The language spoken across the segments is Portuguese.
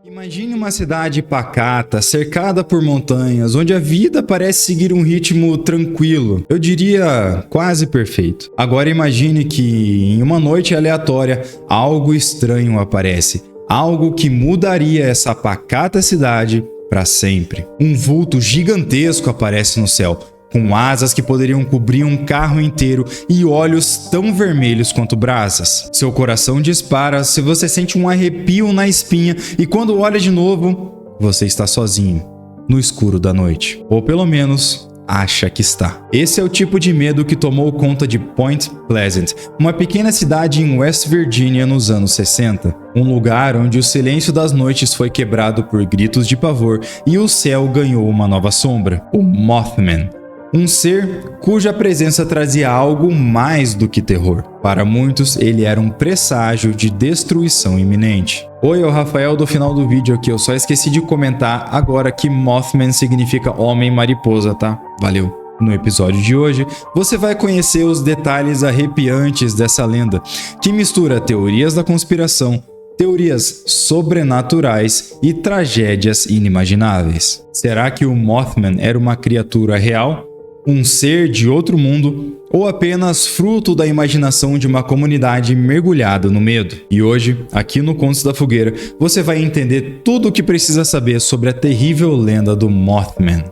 Imagine uma cidade pacata, cercada por montanhas, onde a vida parece seguir um ritmo tranquilo, eu diria quase perfeito. Agora imagine que, em uma noite aleatória, algo estranho aparece, algo que mudaria essa pacata cidade para sempre. Um vulto gigantesco aparece no céu, com asas que poderiam cobrir um carro inteiro e olhos tão vermelhos quanto brasas. Seu coração dispara se você sente um arrepio na espinha e quando olha de novo, você está sozinho, no escuro da noite. Ou pelo menos, acha que está. Esse é o tipo de medo que tomou conta de Point Pleasant, uma pequena cidade em West Virginia nos anos 60. Um lugar onde o silêncio das noites foi quebrado por gritos de pavor e o céu ganhou uma nova sombra, o Mothman. Um ser cuja presença trazia algo mais do que terror. Para muitos, ele era um presságio de destruição iminente. Oi, é o Rafael do final do vídeo aqui. Eu só esqueci de comentar agora que Mothman significa homem-mariposa, tá? Valeu! No episódio de hoje, você vai conhecer os detalhes arrepiantes dessa lenda, que mistura teorias da conspiração, teorias sobrenaturais e tragédias inimagináveis. Será que o Mothman era uma criatura real? Um ser de outro mundo ou apenas fruto da imaginação de uma comunidade mergulhada no medo? E hoje, aqui no Contos da Fogueira, você vai entender tudo o que precisa saber sobre a terrível lenda do Mothman.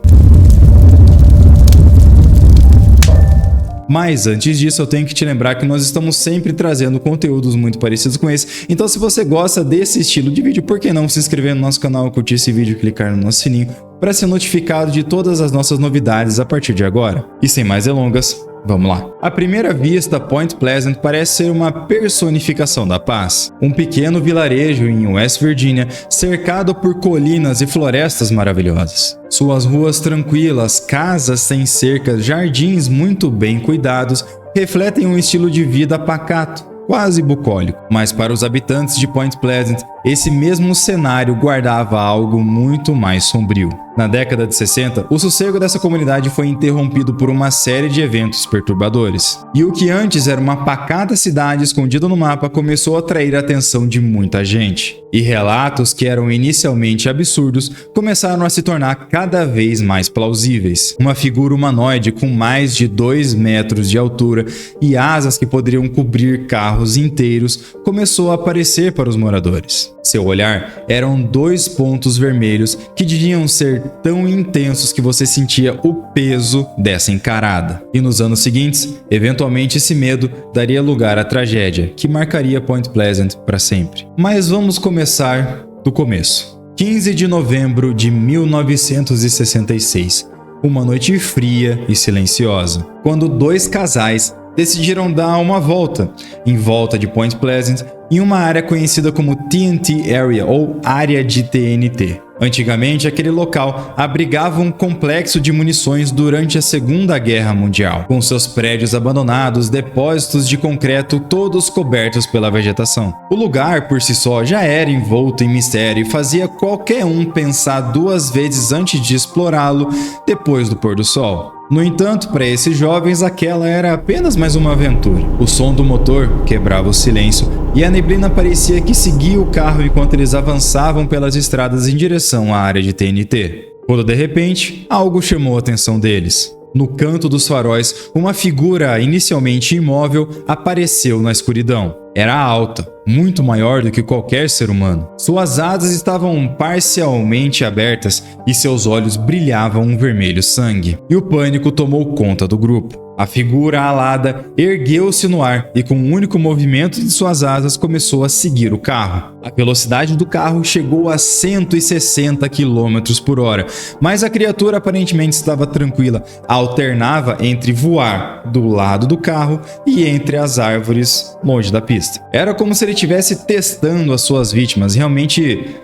Mas antes disso, eu tenho que te lembrar que nós estamos sempre trazendo conteúdos muito parecidos com esse. Então, se você gosta desse estilo de vídeo, por que não se inscrever no nosso canal, curtir esse vídeo e clicar no nosso sininho para ser notificado de todas as nossas novidades a partir de agora? E sem mais delongas, vamos lá. À primeira vista, Point Pleasant parece ser uma personificação da paz. Um pequeno vilarejo em West Virginia, cercado por colinas e florestas maravilhosas. Suas ruas tranquilas, casas sem cercas, jardins muito bem cuidados, refletem um estilo de vida pacato, quase bucólico. Mas para os habitantes de Point Pleasant, esse mesmo cenário guardava algo muito mais sombrio. Na década de 60, o sossego dessa comunidade foi interrompido por uma série de eventos perturbadores. E o que antes era uma pacata cidade escondida no mapa começou a atrair a atenção de muita gente. E relatos que eram inicialmente absurdos começaram a se tornar cada vez mais plausíveis. Uma figura humanoide com mais de 2 metros de altura e asas que poderiam cobrir carros inteiros começou a aparecer para os moradores. Seu olhar eram 2 pontos vermelhos que deviam ser tão intensos que você sentia o peso dessa encarada. E nos anos seguintes, eventualmente esse medo daria lugar à tragédia, que marcaria Point Pleasant para sempre. Mas vamos começar do começo. 15 de novembro de 1966, uma noite fria e silenciosa, quando 2 casais decidiram dar uma volta em volta de Point Pleasant em uma área conhecida como TNT Area ou Área de TNT. Antigamente, aquele local abrigava um complexo de munições durante a Segunda Guerra Mundial, com seus prédios abandonados, depósitos de concreto todos cobertos pela vegetação. O lugar, por si só, já era envolto em mistério e fazia qualquer um pensar 2 vezes antes de explorá-lo depois do pôr do sol. No entanto, para esses jovens, aquela era apenas mais uma aventura. O som do motor quebrava o silêncio e a neblina parecia que seguia o carro enquanto eles avançavam pelas estradas em direção à área de TNT. Quando de repente, algo chamou a atenção deles. No canto dos faróis, uma figura inicialmente imóvel apareceu na escuridão. Era alta, muito maior do que qualquer ser humano. Suas asas estavam parcialmente abertas e seus olhos brilhavam um vermelho sangue. E o pânico tomou conta do grupo. A figura alada ergueu-se no ar e com um único movimento de suas asas começou a seguir o carro. A velocidade do carro chegou a 160 km por hora, mas a criatura aparentemente estava tranquila, alternava entre voar do lado do carro e entre as árvores longe da pista. Era como se ele estivesse testando as suas vítimas, realmente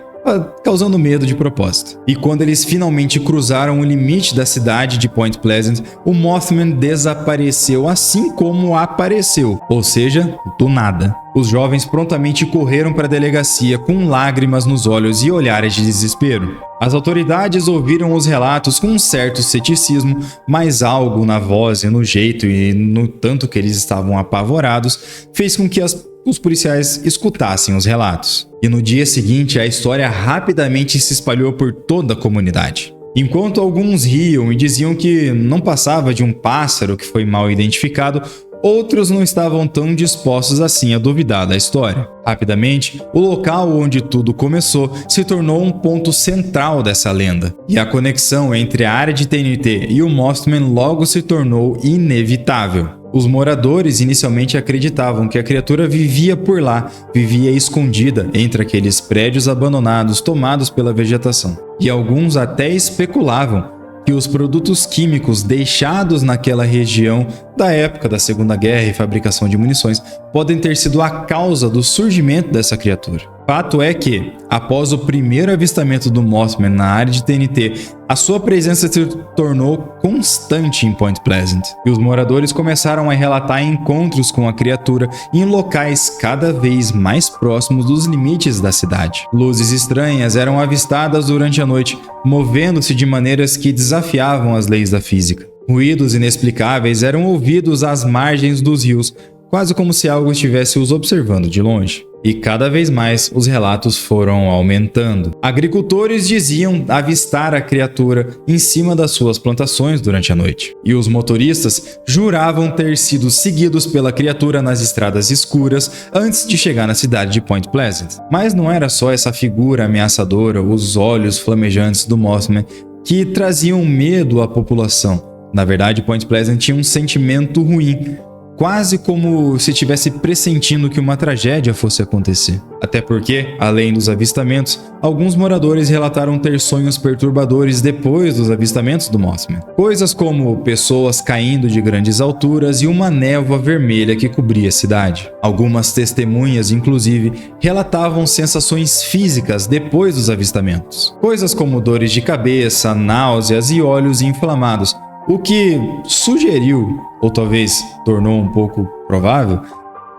causando medo de propósito. E quando eles finalmente cruzaram o limite da cidade de Point Pleasant, o Mothman desapareceu assim como apareceu, ou seja, do nada. Os jovens prontamente correram para a delegacia com lágrimas nos olhos e olhares de desespero. As autoridades ouviram os relatos com um certo ceticismo, mas algo na voz e no jeito e no tanto que eles estavam apavorados fez com que os policiais escutassem os relatos. E no dia seguinte, a história rapidamente se espalhou por toda a comunidade. Enquanto alguns riam e diziam que não passava de um pássaro que foi mal identificado, outros não estavam tão dispostos assim a duvidar da história. Rapidamente, o local onde tudo começou se tornou um ponto central dessa lenda, e a conexão entre a área de TNT e o Mothman logo se tornou inevitável. Os moradores inicialmente acreditavam que a criatura vivia por lá, vivia escondida entre aqueles prédios abandonados tomados pela vegetação. E alguns até especulavam que os produtos químicos deixados naquela região da época da Segunda Guerra e fabricação de munições podem ter sido a causa do surgimento dessa criatura. Fato é que, após o primeiro avistamento do Mothman na área de TNT, a sua presença se tornou constante em Point Pleasant, e os moradores começaram a relatar encontros com a criatura em locais cada vez mais próximos dos limites da cidade. Luzes estranhas eram avistadas durante a noite, movendo-se de maneiras que desafiavam as leis da física. Ruídos inexplicáveis eram ouvidos às margens dos rios, quase como se algo estivesse os observando de longe. E cada vez mais os relatos foram aumentando. Agricultores diziam avistar a criatura em cima das suas plantações durante a noite. E os motoristas juravam ter sido seguidos pela criatura nas estradas escuras antes de chegar na cidade de Point Pleasant. Mas não era só essa figura ameaçadora, os olhos flamejantes do Mothman, que traziam medo à população. Na verdade, Point Pleasant tinha um sentimento ruim, quase como se estivesse pressentindo que uma tragédia fosse acontecer. Até porque, além dos avistamentos, alguns moradores relataram ter sonhos perturbadores depois dos avistamentos do Mothman. Coisas como pessoas caindo de grandes alturas e uma névoa vermelha que cobria a cidade. Algumas testemunhas, inclusive, relatavam sensações físicas depois dos avistamentos. Coisas como dores de cabeça, náuseas e olhos inflamados, o que sugeriu, ou talvez tornou um pouco provável,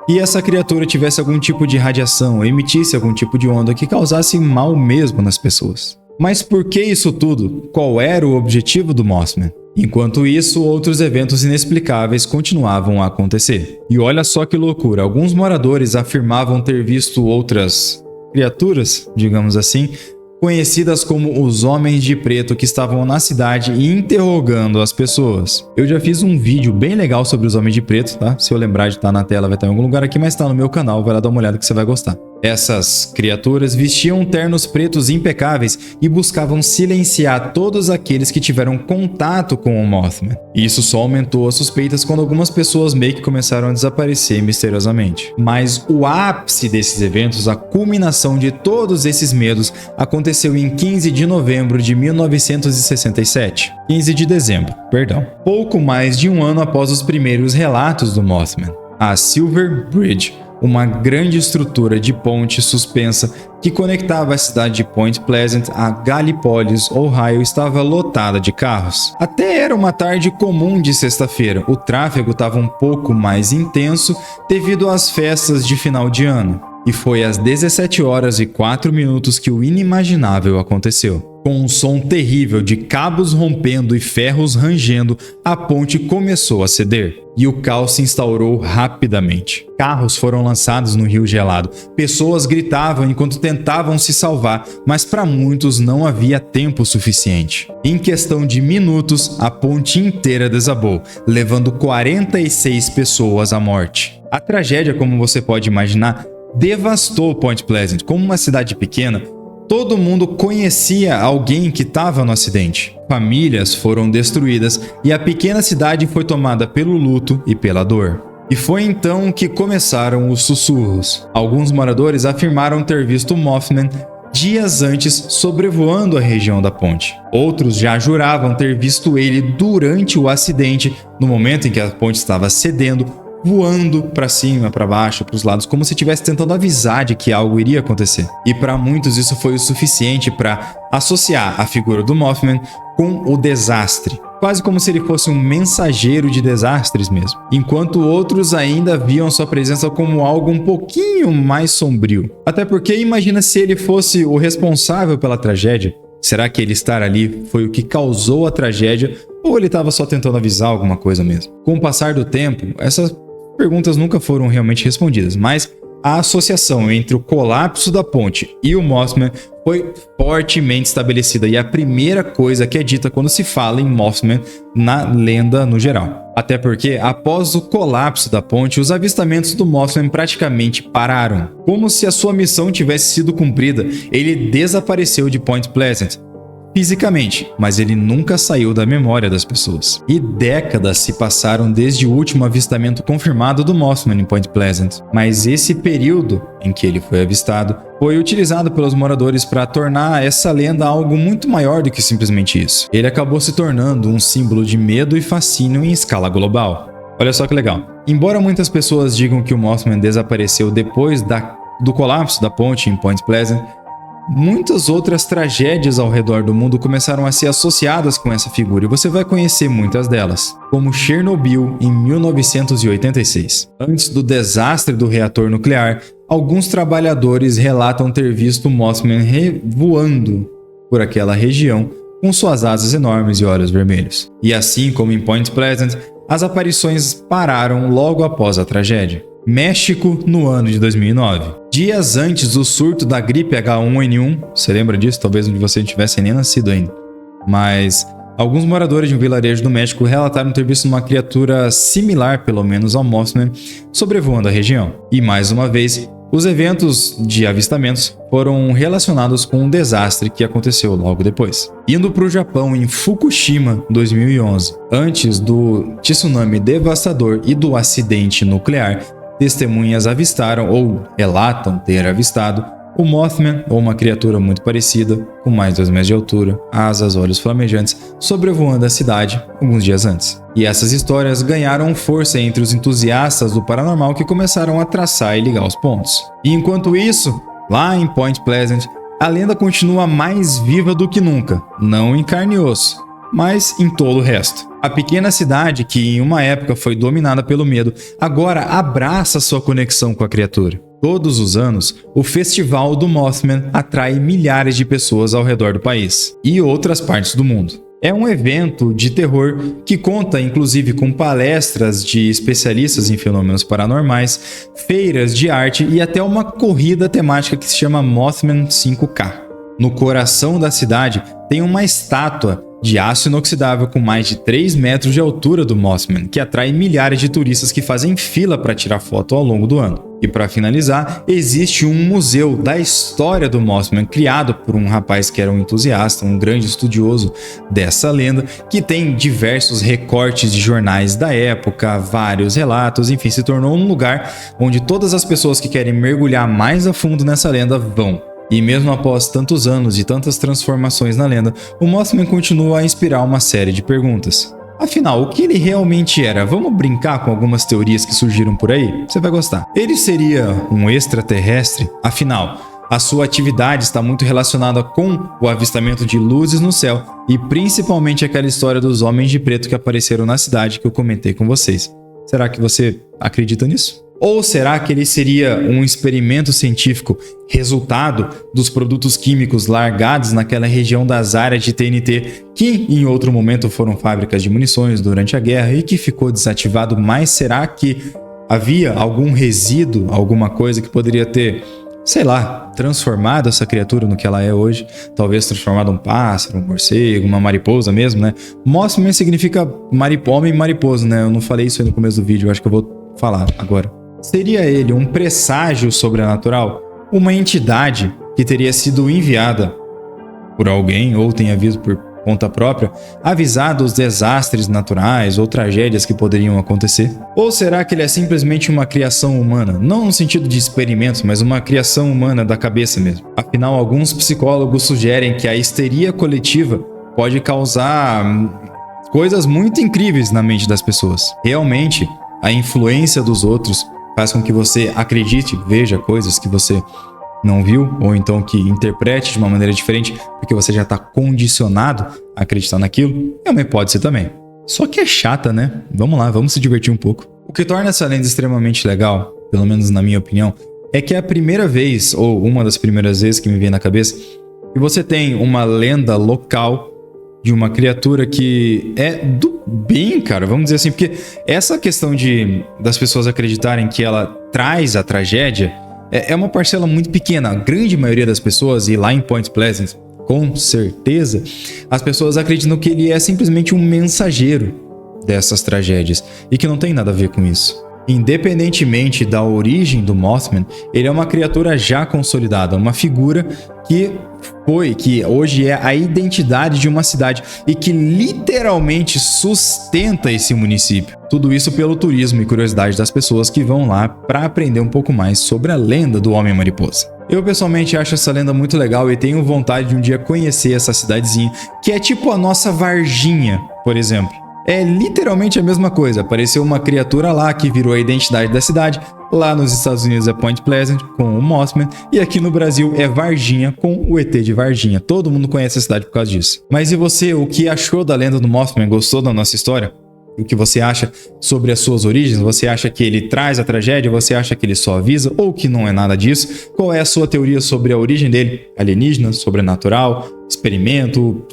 que essa criatura tivesse algum tipo de radiação ou emitisse algum tipo de onda que causasse mal mesmo nas pessoas. Mas por que isso tudo? Qual era o objetivo do Mothman? Enquanto isso, outros eventos inexplicáveis continuavam a acontecer. E olha só que loucura, alguns moradores afirmavam ter visto outras criaturas, digamos assim, conhecidas como os Homens de Preto, que estavam na cidade e interrogando as pessoas. Eu já fiz um vídeo bem legal sobre os Homens de Preto, tá? Se eu lembrar de estar na tela, vai estar em algum lugar aqui, mas está no meu canal, vai lá dar uma olhada que você vai gostar. Essas criaturas vestiam ternos pretos impecáveis e buscavam silenciar todos aqueles que tiveram contato com o Mothman. Isso só aumentou as suspeitas quando algumas pessoas meio que começaram a desaparecer misteriosamente. Mas o ápice desses eventos, a culminação de todos esses medos, aconteceu em 15 de novembro de 1967. 15 de dezembro, perdão. Pouco mais de um ano após os primeiros relatos do Mothman. A Silver Bridge, uma grande estrutura de ponte suspensa que conectava a cidade de Point Pleasant a Gallipolis, Ohio, estava lotada de carros. Até era uma tarde comum de sexta-feira, o tráfego estava um pouco mais intenso devido às festas de final de ano. E foi às 17h04 que o inimaginável aconteceu. Com um som terrível de cabos rompendo e ferros rangendo, a ponte começou a ceder. E o caos se instaurou rapidamente. Carros foram lançados no rio gelado. Pessoas gritavam enquanto tentavam se salvar, mas para muitos não havia tempo suficiente. Em questão de minutos, a ponte inteira desabou, levando 46 pessoas à morte. A tragédia, como você pode imaginar, devastou Point Pleasant. Como uma cidade pequena, todo mundo conhecia alguém que estava no acidente. Famílias foram destruídas e a pequena cidade foi tomada pelo luto e pela dor. E foi então que começaram os sussurros. Alguns moradores afirmaram ter visto Mothman dias antes sobrevoando a região da ponte. Outros já juravam ter visto ele durante o acidente, no momento em que a ponte estava cedendo, voando para cima, para baixo, para os lados, como se estivesse tentando avisar de que algo iria acontecer. E para muitos isso foi o suficiente para associar a figura do Mothman com o desastre. quase como se ele fosse um mensageiro de desastres mesmo, enquanto outros ainda viam sua presença como algo um pouquinho mais sombrio. Até porque imagina se ele fosse o responsável pela tragédia. Será que ele estar ali foi o que causou a tragédia ou ele estava só tentando avisar alguma coisa mesmo? Com o passar do tempo, essas perguntas nunca foram realmente respondidas, mas a associação entre o colapso da ponte e o Mothman foi fortemente estabelecida e é a primeira coisa que é dita quando se fala em Mothman na lenda no geral. Até porque, após o colapso da ponte, os avistamentos do Mothman praticamente pararam. Como se a sua missão tivesse sido cumprida, ele desapareceu de Point Pleasant fisicamente, mas ele nunca saiu da memória das pessoas. E décadas se passaram desde o último avistamento confirmado do Mothman em Point Pleasant, mas esse período em que ele foi avistado foi utilizado pelos moradores para tornar essa lenda algo muito maior do que simplesmente isso. Ele acabou se tornando um símbolo de medo e fascínio em escala global. Olha só que legal. Embora muitas pessoas digam que o Mothman desapareceu depois do colapso da ponte em Point Pleasant, muitas outras tragédias ao redor do mundo começaram a ser associadas com essa figura e você vai conhecer muitas delas, como Chernobyl em 1986. Antes do desastre do reator nuclear, alguns trabalhadores relatam ter visto o Mothman voando por aquela região com suas asas enormes e olhos vermelhos. E assim como em Point Pleasant, as aparições pararam logo após a tragédia. México, no ano de 2009. Dias antes do surto da gripe H1N1, você lembra disso? Talvez um de vocês não tivesse nem nascido ainda. Mas alguns moradores de um vilarejo do México relataram ter visto uma criatura similar, pelo menos ao Mothman, sobrevoando a região. E mais uma vez, os eventos de avistamentos foram relacionados com um desastre que aconteceu logo depois. Indo para o Japão em Fukushima, 2011, antes do tsunami devastador e do acidente nuclear, testemunhas avistaram ou relatam ter avistado o Mothman, ou uma criatura muito parecida, com mais de 2 metros de altura, asas, olhos flamejantes, sobrevoando a cidade alguns dias antes. E essas histórias ganharam força entre os entusiastas do paranormal que começaram a traçar e ligar os pontos. E enquanto isso, lá em Point Pleasant, a lenda continua mais viva do que nunca, não em carne e osso, mas em todo o resto. A pequena cidade, que em uma época foi dominada pelo medo, agora abraça sua conexão com a criatura. Todos os anos, o Festival do Mothman atrai milhares de pessoas ao redor do país e outras partes do mundo. É um evento de terror que conta inclusive com palestras de especialistas em fenômenos paranormais, feiras de arte e até uma corrida temática que se chama Mothman 5K. No coração da cidade tem uma estátua de aço inoxidável com mais de 3 metros de altura do Mothman, que atrai milhares de turistas que fazem fila para tirar foto ao longo do ano. E para finalizar, existe um museu da história do Mothman, criado por um rapaz que era um entusiasta, um grande estudioso dessa lenda, que tem diversos recortes de jornais da época, vários relatos, enfim, se tornou um lugar onde todas as pessoas que querem mergulhar mais a fundo nessa lenda vão. E mesmo após tantos anos e tantas transformações na lenda, o Mothman continua a inspirar uma série de perguntas. Afinal, o que ele realmente era? Vamos brincar com algumas teorias que surgiram por aí? Você vai gostar. Ele seria um extraterrestre? Afinal, a sua atividade está muito relacionada com o avistamento de luzes no céu e principalmente aquela história dos homens de preto que apareceram na cidade que eu comentei com vocês. Será que você acredita nisso? Ou será que ele seria um experimento científico resultado dos produtos químicos largados naquela região das áreas de TNT que em outro momento foram fábricas de munições durante a guerra e que ficou desativado? Mas será que havia algum resíduo, alguma coisa que poderia ter, sei lá, transformado essa criatura no que ela é hoje? Talvez transformado um pássaro, um morcego, uma mariposa mesmo, né? Mothman significa homem mariposa, né? Eu não falei isso aí no começo do vídeo, acho que eu vou falar agora. Seria ele um presságio sobrenatural? Uma entidade que teria sido enviada por alguém ou tenha visto por conta própria, avisar dos desastres naturais ou tragédias que poderiam acontecer? Ou será que ele é simplesmente uma criação humana? Não no sentido de experimentos, mas uma criação humana da cabeça mesmo. Afinal, alguns psicólogos sugerem que a histeria coletiva pode causar coisas muito incríveis na mente das pessoas. Realmente, a influência dos outros faz com que você acredite, veja coisas que você não viu, ou então que interprete de uma maneira diferente, porque você já está condicionado a acreditar naquilo, é uma hipótese também. Só que é chata, né? Vamos lá, vamos se divertir um pouco. O que torna essa lenda extremamente legal, pelo menos na minha opinião, é que é a primeira vez, ou uma das primeiras vezes que me vem na cabeça, que você tem uma lenda local de uma criatura que é do bem, cara, vamos dizer assim, porque essa questão das pessoas acreditarem que ela traz a tragédia é uma parcela muito pequena. A grande maioria das pessoas, e lá em Point Pleasant, com certeza, as pessoas acreditam que ele é simplesmente um mensageiro dessas tragédias e que não tem nada a ver com isso. Independentemente da origem do Mothman, ele é uma criatura já consolidada, uma figura que hoje é a identidade de uma cidade e que literalmente sustenta esse município. Tudo isso pelo turismo e curiosidade das pessoas que vão lá para aprender um pouco mais sobre a lenda do Homem-Mariposa. Eu pessoalmente acho essa lenda muito legal e tenho vontade de um dia conhecer essa cidadezinha, que é tipo a nossa Varginha, por exemplo. É literalmente a mesma coisa, apareceu uma criatura lá que virou a identidade da cidade. Lá nos Estados Unidos é Point Pleasant com o Mothman e aqui no Brasil é Varginha com o ET de Varginha. Todo mundo conhece a cidade por causa disso. Mas e você, o que achou da lenda do Mothman? Gostou da nossa história? O que você acha sobre as suas origens? Você acha que ele traz a tragédia? Você acha que ele só avisa? Ou que não é nada disso? Qual é a sua teoria sobre a origem dele? Alienígena? Sobrenatural? Experimento?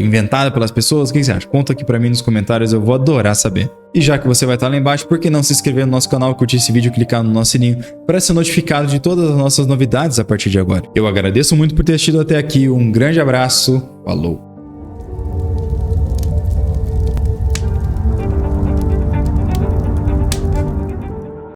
Inventado pelas pessoas? O que você acha? Conta aqui pra mim nos comentários, eu vou adorar saber. E já que você vai estar lá embaixo, por que não se inscrever no nosso canal, curtir esse vídeo e clicar no nosso sininho para ser notificado de todas as nossas novidades a partir de agora? Eu agradeço muito por ter assistido até aqui, um grande abraço, falou!